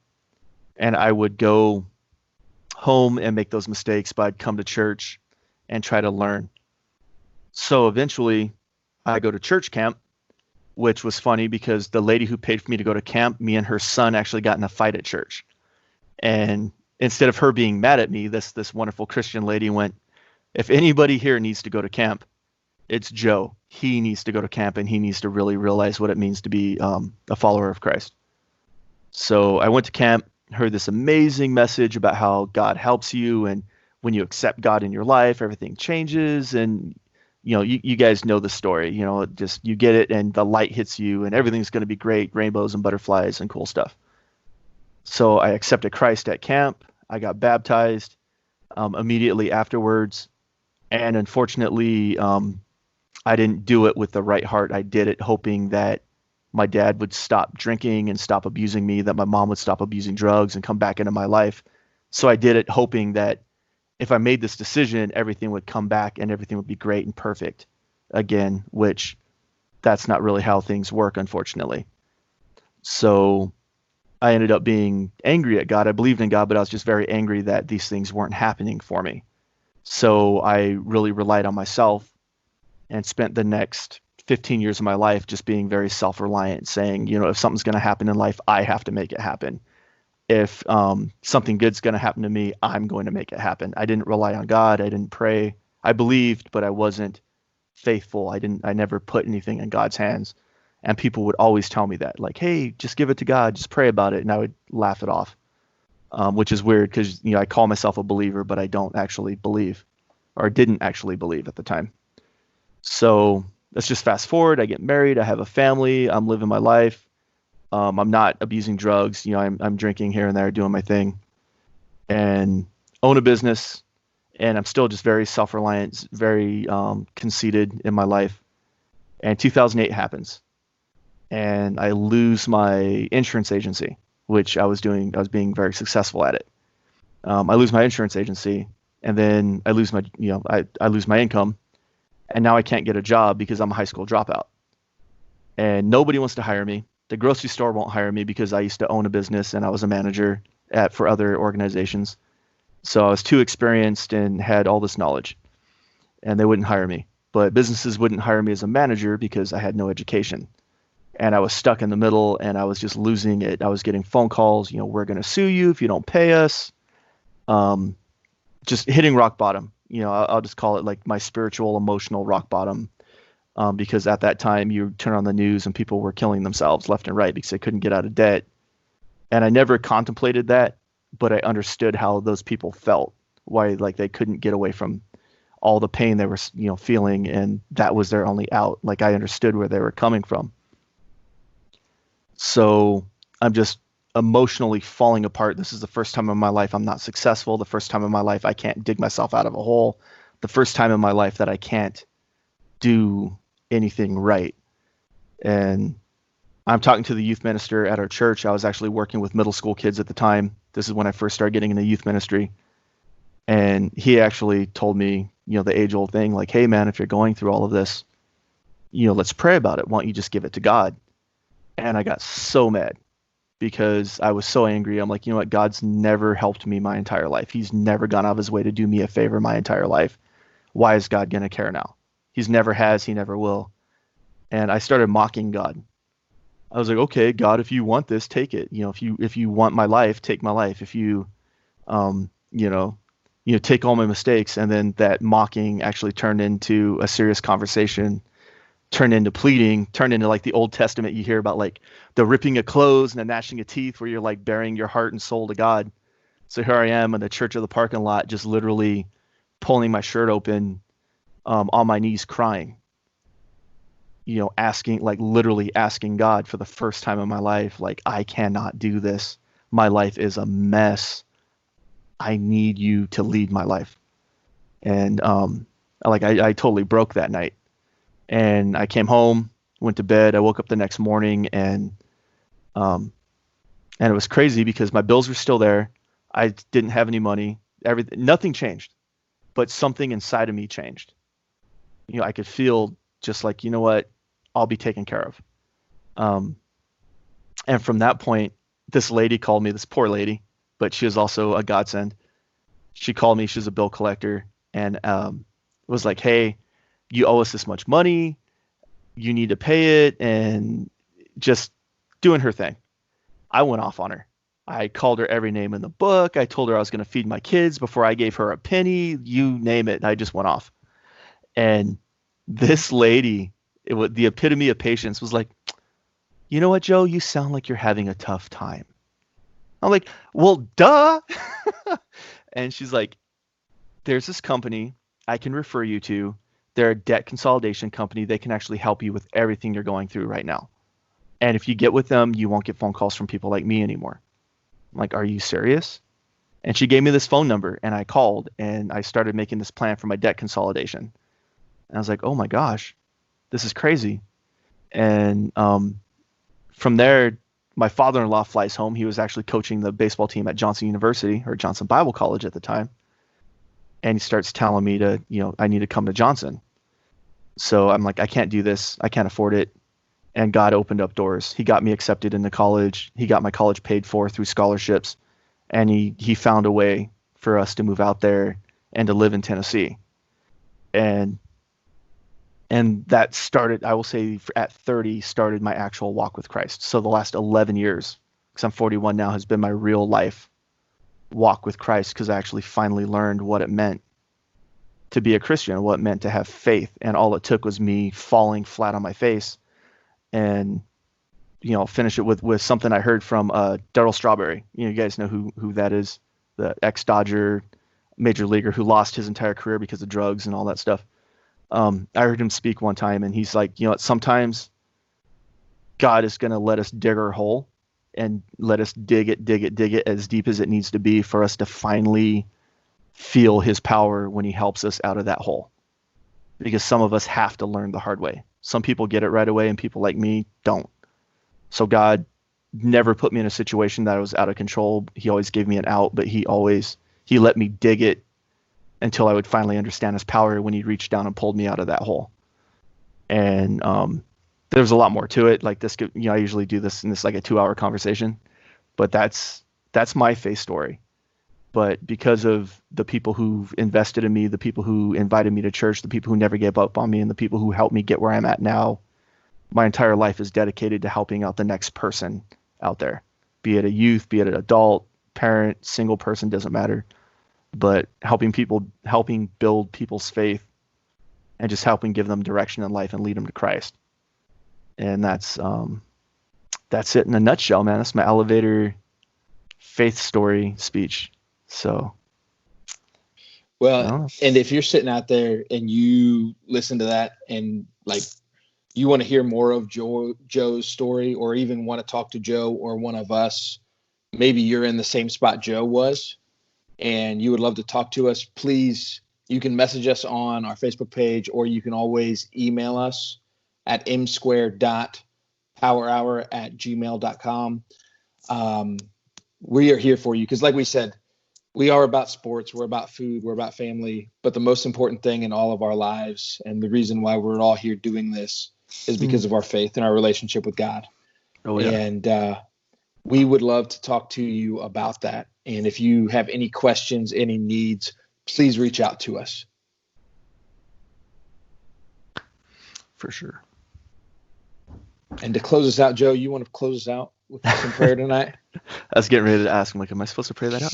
I would go home and make those mistakes, but I'd come to church and try to learn. So eventually I go to church camp, which was funny because the lady who paid for me to go to camp, me and her son actually got in a fight at church. And instead of her being mad at me, this wonderful Christian lady went, if anybody here needs to go to camp, it's Joe. He needs to go to camp, and he needs to really realize what it means to be a follower of Christ. So I went to camp, heard this amazing message about how God helps you. And when you accept God in your life, everything changes. And you guys know the story, just you get it and the light hits you and everything's going to be great, rainbows and butterflies and cool stuff. So I accepted Christ at camp. I got baptized immediately afterwards. And unfortunately, I didn't do it with the right heart. I did it hoping that my dad would stop drinking and stop abusing me, that my mom would stop abusing drugs and come back into my life. So I did it hoping that if I made this decision, everything would come back and everything would be great and perfect again, which that's not really how things work, unfortunately. So I ended up being angry at God. I believed in God, but I was just very angry that these things weren't happening for me. So I really relied on myself and spent the next 15 years of my life just being very self-reliant, saying, if something's going to happen in life, I have to make it happen. If something good's going to happen to me, I'm going to make it happen. I didn't rely on God. I didn't pray. I believed, but I wasn't faithful. I never put anything in God's hands. And people would always tell me that, like, hey, just give it to God, just pray about it. And I would laugh it off, which is weird because, I call myself a believer, but I don't actually believe, or didn't actually believe at the time. So let's just fast forward. I get married. I have a family. I'm living my life. I'm not abusing drugs. I'm drinking here and there, doing my thing, and own a business. And I'm still just very self-reliant, very conceited in my life. And 2008 happens, and I lose my insurance agency, which I was being very successful at it. I lose my insurance agency, and then I lose my, I lose my income, and now I can't get a job because I'm a high school dropout, and nobody wants to hire me. The grocery store won't hire me because I used to own a business and I was a manager for other organizations. So I was too experienced and had all this knowledge, and they wouldn't hire me. But businesses wouldn't hire me as a manager because I had no education. And I was stuck in the middle, and I was just losing it. I was getting phone calls, we're going to sue you if you don't pay us. Just hitting rock bottom. I'll just call it like my spiritual, emotional rock bottom. Because at that time you turn on the news and people were killing themselves left and right because they couldn't get out of debt. And I never contemplated that, but I understood how those people felt, why like they couldn't get away from all the pain they were, feeling, and that was their only out. Like I understood where they were coming from. So I'm just emotionally falling apart. This is the first time in my life I'm not successful. The first time in my life I can't dig myself out of a hole. The first time in my life that I can't do anything right. And I'm talking to the youth minister at our church. I was actually working with middle school kids at the time. This is when I first started getting into youth ministry. And he actually told me, the age old thing, like, hey man, if you're going through all of this, let's pray about it. Why don't you just give it to God? And I got so mad because I was so angry. I'm like, you know what? God's never helped me my entire life. He's never gone out of his way to do me a favor my entire life. Why is God going to care now? He's never has, he never will. And I started mocking God. I was like, okay, God, if you want this, take it. If you want my life, take my life. If you, take all my mistakes. And then that mocking actually turned into a serious conversation, turned into pleading, turned into like the Old Testament. You hear about like the ripping of clothes and the gnashing of teeth, where you're like bearing your heart and soul to God. So here I am in the church of the parking lot, just literally pulling my shirt open, on my knees, crying. Literally asking God for the first time in my life, like, I cannot do this. My life is a mess. I need you to lead my life. And I totally broke that night. And I came home, went to bed. I woke up the next morning, and it was crazy because my bills were still there. I didn't have any money. Nothing changed, but something inside of me changed. I could feel just like, you know what, I'll be taken care of. And from that point, this lady called me, this poor lady, but she was also a godsend. She called me, she's a bill collector, and was like, hey, you owe us this much money, you need to pay it, and just doing her thing. I went off on her. I called her every name in the book. I told her I was going to feed my kids before I gave her a penny, you name it. I just went off. And this lady, the epitome of patience, was like, you know what, Joe, you sound like you're having a tough time. I'm like, well, duh. And she's like, there's this company I can refer you to. They're a debt consolidation company. They can actually help you with everything you're going through right now. And if you get with them, you won't get phone calls from people like me anymore. I'm like, are you serious? And she gave me this phone number, and I called, and I started making this plan for my debt consolidation. And I was like, oh my gosh, this is crazy. And from there, my father-in-law flies home. He was actually coaching the baseball team at Johnson University, or Johnson Bible College at the time. And he starts telling me I need to come to Johnson. So I'm like, I can't do this. I can't afford it. And God opened up doors. He got me accepted into college. He got my college paid for through scholarships. And he found a way for us to move out there and to live in Tennessee. And that started, I will say, at 30, started my actual walk with Christ. So the last 11 years, because I'm 41 now, has been my real life walk with Christ, because I actually finally learned what it meant to be a Christian, what it meant to have faith. And all it took was me falling flat on my face. And finish it with something I heard from Darryl Strawberry. You guys know who that is, the ex-Dodger major leaguer who lost his entire career because of drugs and all that stuff. I heard him speak one time, and he's like, sometimes God is going to let us dig our hole and let us dig it as deep as it needs to be for us to finally feel his power when he helps us out of that hole. Because some of us have to learn the hard way. Some people get it right away, and people like me don't. So God never put me in a situation that I was out of control. He always gave me an out, but he let me dig it until I would finally understand his power when he reached down and pulled me out of that hole. And there's a lot more to it. Like this, I usually do this in this like a 2-hour conversation, but that's my faith story. But because of the people who've invested in me, the people who invited me to church, the people who never gave up on me, and the people who helped me get where I'm at now, my entire life is dedicated to helping out the next person out there, be it a youth, be it an adult, parent, single person, doesn't matter. But helping build people's faith and just helping give them direction in life and lead them to Christ. And that's it in a nutshell, man. That's my elevator faith story speech. So, well, and if you're sitting out there and you listen to that and like you want to hear more of Joe's story, or even want to talk to Joe or one of us, maybe you're in the same spot Joe was and you would love to talk to us, please, you can message us on our Facebook page, or you can always email us at m-square.podcast powerhour@gmail.com. We are here for you because, like we said, we are about sports, we're about food, we're about family, but the most important thing in all of our lives and the reason why we're all here doing this is because of our faith and our relationship with God. Oh, yeah. And we would love to talk to you about that. And if you have any questions, any needs, please reach out to us. For sure. And to close us out, Joe, you want to close us out with some prayer tonight? I was getting ready to ask him, like, am I supposed to pray that out?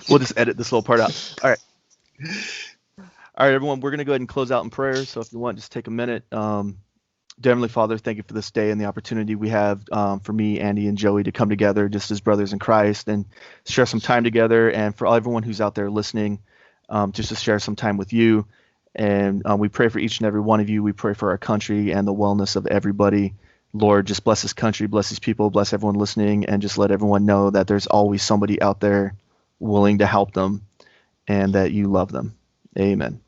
We'll just edit this little part out. All right. All right, everyone, we're going to go ahead and close out in prayer. So if you want, just take a minute. Dear Heavenly Father, thank you for this day and the opportunity we have for me, Andy, and Joey to come together just as brothers in Christ and share some time together. And for everyone who's out there listening, just to share some time with you. And we pray for each and every one of you. We pray for our country and the wellness of everybody. Lord, just bless this country, bless these people, bless everyone listening, and just let everyone know that there's always somebody out there willing to help them and that you love them. Amen.